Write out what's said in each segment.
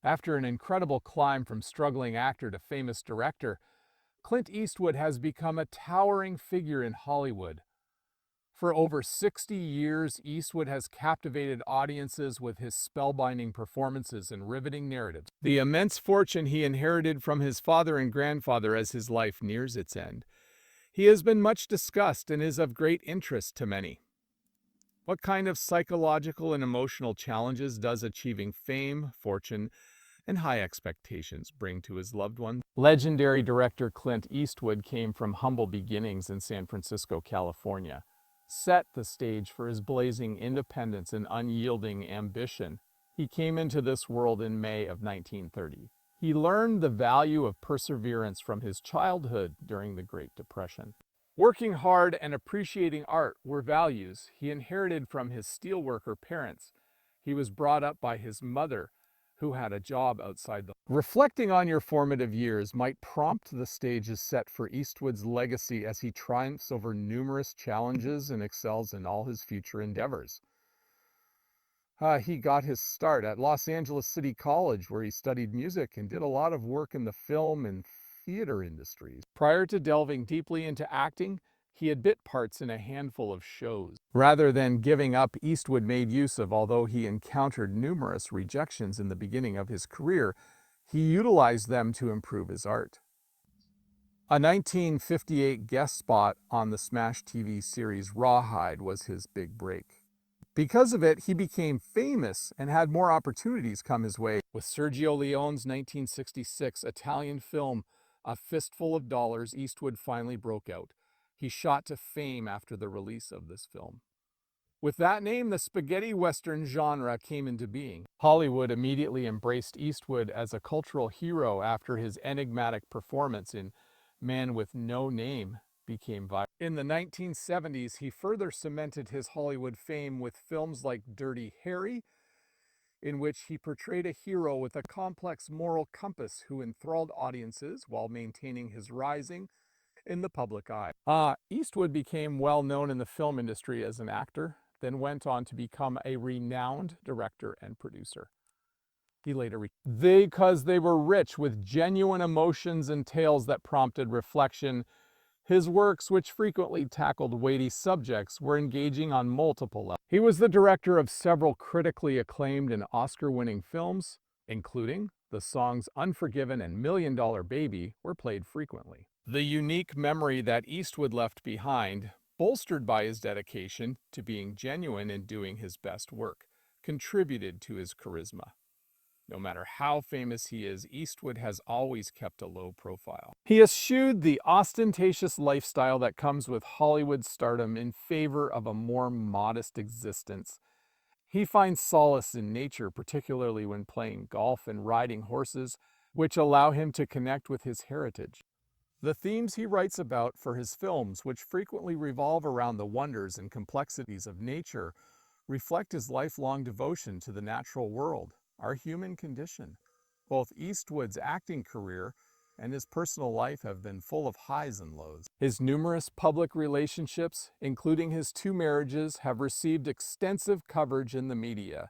After an incredible climb from struggling actor to famous director, Clint Eastwood has become a towering figure in Hollywood. For over 60 years, Eastwood has captivated audiences with his spellbinding performances and riveting narratives. The immense fortune he inherited from his father and grandfather as his life nears its end. He has been much discussed and is of great interest to many. What kind of psychological and emotional challenges does achieving fame, fortune, and high expectations bring to his loved ones? Legendary director Clint Eastwood came from humble beginnings in San Francisco, California, set the stage for his blazing independence and unyielding ambition. He came into this world in May of 1930. He learned the value of perseverance from his childhood during the Great Depression. Working hard and appreciating art were values he inherited from his steelworker parents. He was brought up by his mother, who had a job outside the... Reflecting on your formative years might prompt the stage is set for Eastwood's legacy as he triumphs over numerous challenges and excels in all his future endeavors. He got his start at Los Angeles City College, where he studied music and did a lot of work in the film and theater industries. Prior to delving deeply into acting, he had bit parts in a handful of shows. Rather than giving up, Eastwood made use of, although he encountered numerous rejections in the beginning of his career, he utilized them to improve his art. A 1958 guest spot on the Smash TV series Rawhide was his big break. Because of it, he became famous and had more opportunities come his way. With Sergio Leone's 1966 Italian film A Fistful of Dollars, Eastwood finally broke out. He shot to fame after the release of this film. With that name, the spaghetti western genre came into being. Hollywood immediately embraced Eastwood as a cultural hero after his enigmatic performance in Man with No Name became viral. In the 1970s, he further cemented his Hollywood fame with films like Dirty Harry, in which he portrayed a hero with a complex moral compass who enthralled audiences while maintaining his rising in the public eye. Eastwood became well known in the film industry as an actor, then went on to become a renowned director and producer. He later because they were rich with genuine emotions and tales that prompted reflection. His works, which frequently tackled weighty subjects, were engaging on multiple levels. He was the director of several critically acclaimed and Oscar-winning films, including the songs Unforgiven and Million Dollar Baby were played frequently. The unique memory that Eastwood left behind, bolstered by his dedication to being genuine and doing his best work, contributed to his charisma. No matter how famous he is, Eastwood has always kept a low profile. He eschewed the ostentatious lifestyle that comes with Hollywood stardom in favor of a more modest existence. He finds solace in nature, particularly when playing golf and riding horses, which allow him to connect with his heritage. The themes he writes about for his films, which frequently revolve around the wonders and complexities of nature, reflect his lifelong devotion to the natural world, our human condition. Both Eastwood's acting career and his personal life have been full of highs and lows. His numerous public relationships, including his 2 marriages, have received extensive coverage in the media.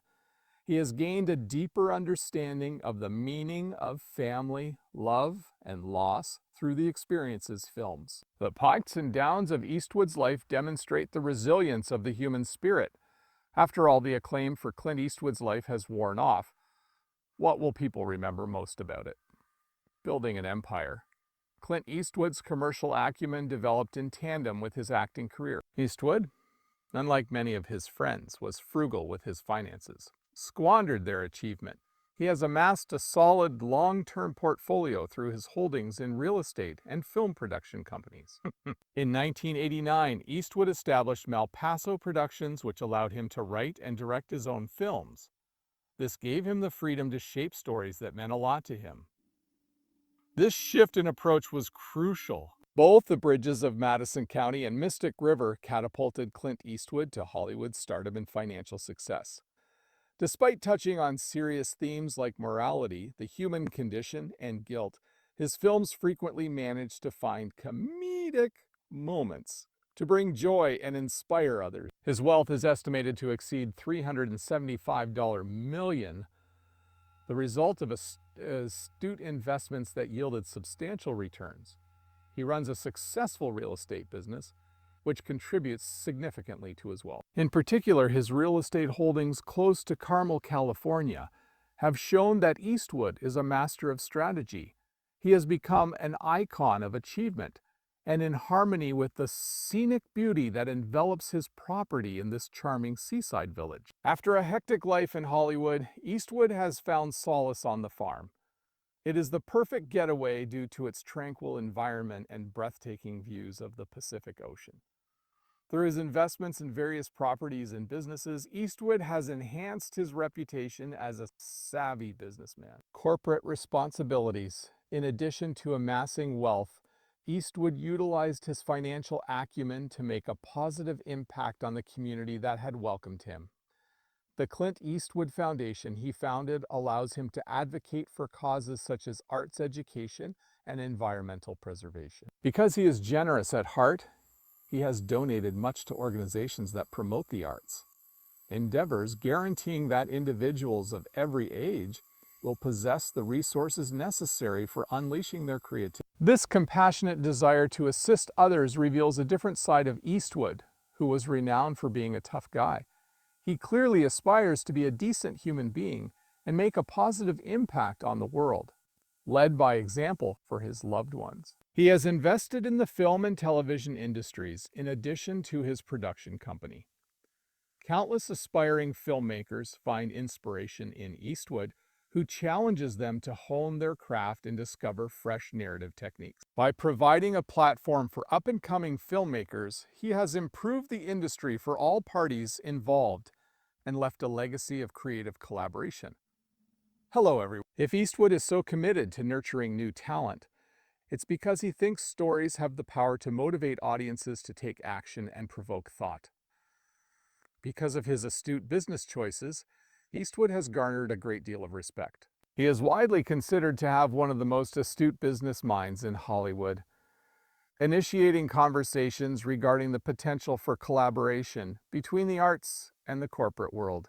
He has gained a deeper understanding of the meaning of family, love, and loss through the experiences films. The ups and downs of Eastwood's life demonstrate the resilience of the human spirit. After all, the acclaim for Clint Eastwood's life has worn off. What will people remember most about it? Building an empire. Clint Eastwood's commercial acumen developed in tandem with his acting career. Eastwood, unlike many of his friends, was frugal with his finances, squandered their achievement. He has amassed a solid long-term portfolio through his holdings in real estate and film production companies. In 1989, Eastwood established Malpaso Productions, which allowed him to write and direct his own films. This gave him the freedom to shape stories that meant a lot to him. This shift in approach was crucial. Both the bridges of Madison County and Mystic River catapulted Clint Eastwood to Hollywood stardom and financial success. Despite touching on serious themes like morality, the human condition, and guilt, his films frequently managed to find comedic moments to bring joy and inspire others. His wealth is estimated to exceed $375 million. the result of astute investments that yielded substantial returns. He runs a successful real estate business, which contributes significantly to his wealth. In particular, his real estate holdings close to Carmel, California, have shown that Eastwood is a master of strategy. He has become an icon of achievement and in harmony with the scenic beauty that envelops his property in this charming seaside village. After a hectic life in Hollywood, Eastwood has found solace on the farm. It is the perfect getaway due to its tranquil environment and breathtaking views of the Pacific Ocean. Through his investments in various properties and businesses, Eastwood has enhanced his reputation as a savvy businessman. Corporate responsibilities. In addition to amassing wealth, Eastwood utilized his financial acumen to make a positive impact on the community that had welcomed him. The Clint Eastwood Foundation he founded allows him to advocate for causes such as arts education and environmental preservation. Because he is generous at heart, he has donated much to organizations that promote the arts, endeavors guaranteeing that individuals of every age will possess the resources necessary for unleashing their creativity. This compassionate desire to assist others reveals a different side of Eastwood, who was renowned for being a tough guy. He clearly aspires to be a decent human being and make a positive impact on the world, led by example for his loved ones. He has invested in the film and television industries in addition to his production company. Countless aspiring filmmakers find inspiration in Eastwood, who challenges them to hone their craft and discover fresh narrative techniques. By providing a platform for up-and-coming filmmakers, he has improved the industry for all parties involved and left a legacy of creative collaboration. Hello, everyone. If Eastwood is so committed to nurturing new talent, it's because he thinks stories have the power to motivate audiences to take action and provoke thought. Because of his astute business choices, Eastwood has garnered a great deal of respect. He is widely considered to have one of the most astute business minds in Hollywood, initiating conversations regarding the potential for collaboration between the arts and the corporate world.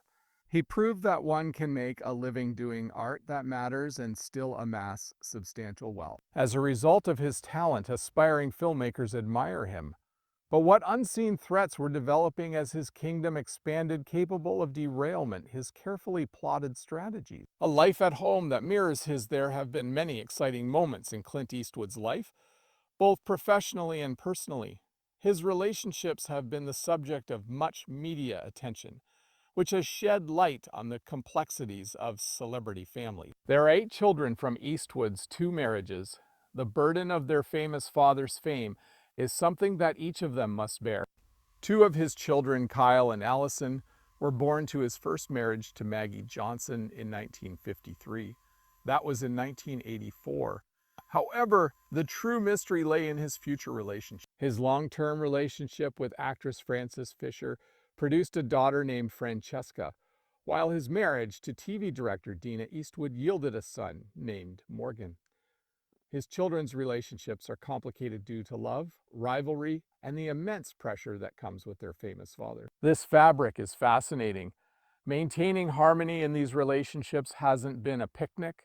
He proved that one can make a living doing art that matters and still amass substantial wealth. As a result of his talent, aspiring filmmakers admire him. But what unseen threats were developing as his kingdom expanded, capable of derailment his carefully plotted strategies? A life at home that mirrors his. There have been many exciting moments in Clint Eastwood's life, both professionally and personally. His relationships have been the subject of much media attention, which has shed light on the complexities of celebrity families. There are 8 children from Eastwood's 2 marriages. The burden of their famous father's fame is something that each of them must bear. 2 of his children, Kyle and Allison, were born to his first marriage to Maggie Johnson in 1953. That was in 1984. However, the true mystery lay in his future relationship. His long-term relationship with actress Frances Fisher produced a daughter named Francesca, while his marriage to TV director Dina Eastwood yielded a son named Morgan. His children's relationships are complicated due to love, rivalry, and the immense pressure that comes with their famous father. This fabric is fascinating. Maintaining harmony in these relationships hasn't been a picnic.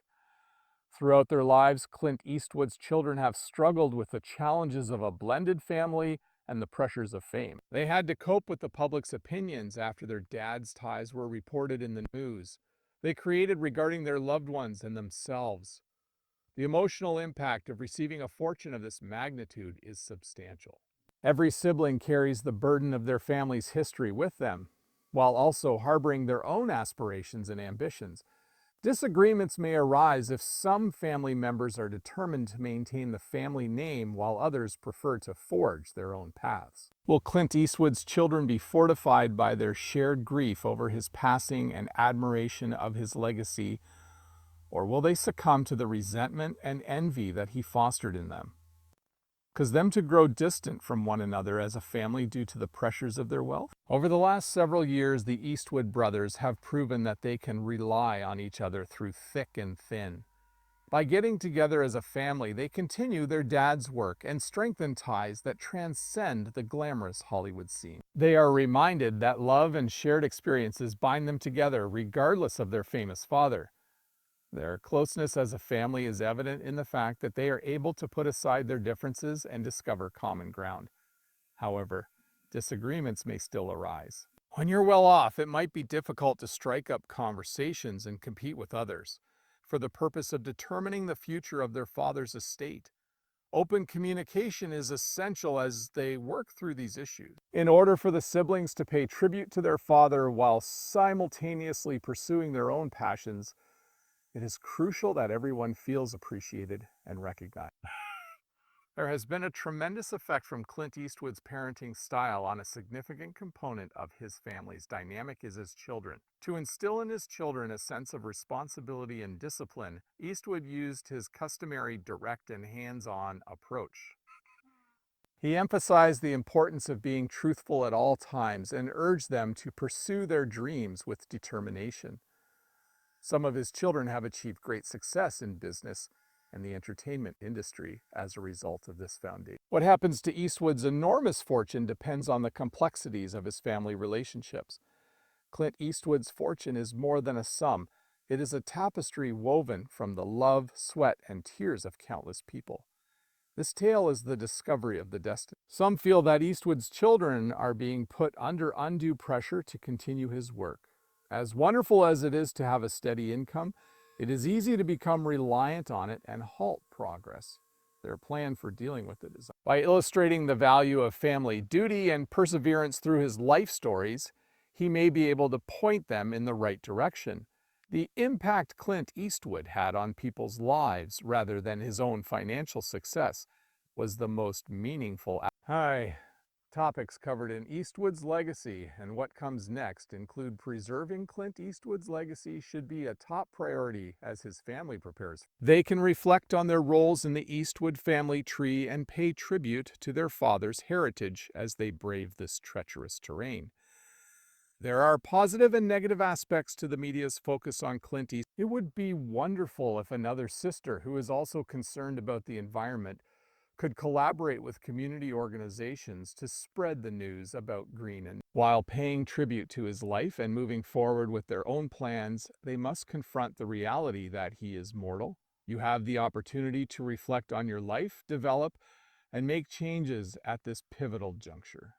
Throughout their lives, Clint Eastwood's children have struggled with the challenges of a blended family and the pressures of fame. They had to cope with the public's opinions after their dad's ties were reported in the news they created regarding their loved ones and themselves. The emotional impact of receiving a fortune of this magnitude is substantial. Every sibling carries the burden of their family's history with them, while also harboring their own aspirations and ambitions. Disagreements may arise if some family members are determined to maintain the family name while others prefer to forge their own paths. Will Clint Eastwood's children be fortified by their shared grief over his passing and admiration of his legacy, or will they succumb to the resentment and envy that he fostered in them? Cause them to grow distant from one another as a family due to the pressures of their wealth? Over the last several years, the Eastwood brothers have proven that they can rely on each other through thick and thin. By getting together as a family, they continue their dad's work and strengthen ties that transcend the glamorous Hollywood scene. They are reminded that love and shared experiences bind them together regardless of their famous father. Their closeness as a family is evident in the fact that they are able to put aside their differences and discover common ground. However, disagreements may still arise. When you're well off, it might be difficult to strike up conversations and compete with others for the purpose of determining the future of their father's estate. Open communication is essential as they work through these issues. In order for the siblings to pay tribute to their father while simultaneously pursuing their own passions, it is crucial that everyone feels appreciated and recognized. There has been a tremendous effect from Clint Eastwood's parenting style on a significant component of his family's dynamic is his children. To instill in his children a sense of responsibility and discipline, Eastwood used his customary direct and hands-on approach. He emphasized the importance of being truthful at all times and urged them to pursue their dreams with determination. Some of his children have achieved great success in business and the entertainment industry as a result of this foundation. What happens to Eastwood's enormous fortune depends on the complexities of his family relationships. Clint Eastwood's fortune is more than a sum. It is a tapestry woven from the love, sweat, and tears of countless people. This tale is the discovery of the destiny. Some feel that Eastwood's children are being put under undue pressure to continue his work. As wonderful as it is to have a steady income, it is easy to become reliant on it and halt progress. Their plan for dealing with it is by illustrating the value of family duty and perseverance through his life stories, he may be able to point them in the right direction. The impact Clint Eastwood had on people's lives rather than his own financial success was the most meaningful. Hi. Topics covered in Eastwood's legacy and what comes next include preserving Clint Eastwood's legacy should be a top priority as his family prepares. They can reflect on their roles in the Eastwood family tree and pay tribute to their father's heritage as they brave this treacherous terrain. There are positive and negative aspects to the media's focus on Clint Eastwood. It would be wonderful if another sister who is also concerned about the environment could collaborate with community organizations to spread the news about Green. And while paying tribute to his life and moving forward with their own plans, they must confront the reality that he is mortal. You have the opportunity to reflect on your life, develop, and make changes at this pivotal juncture.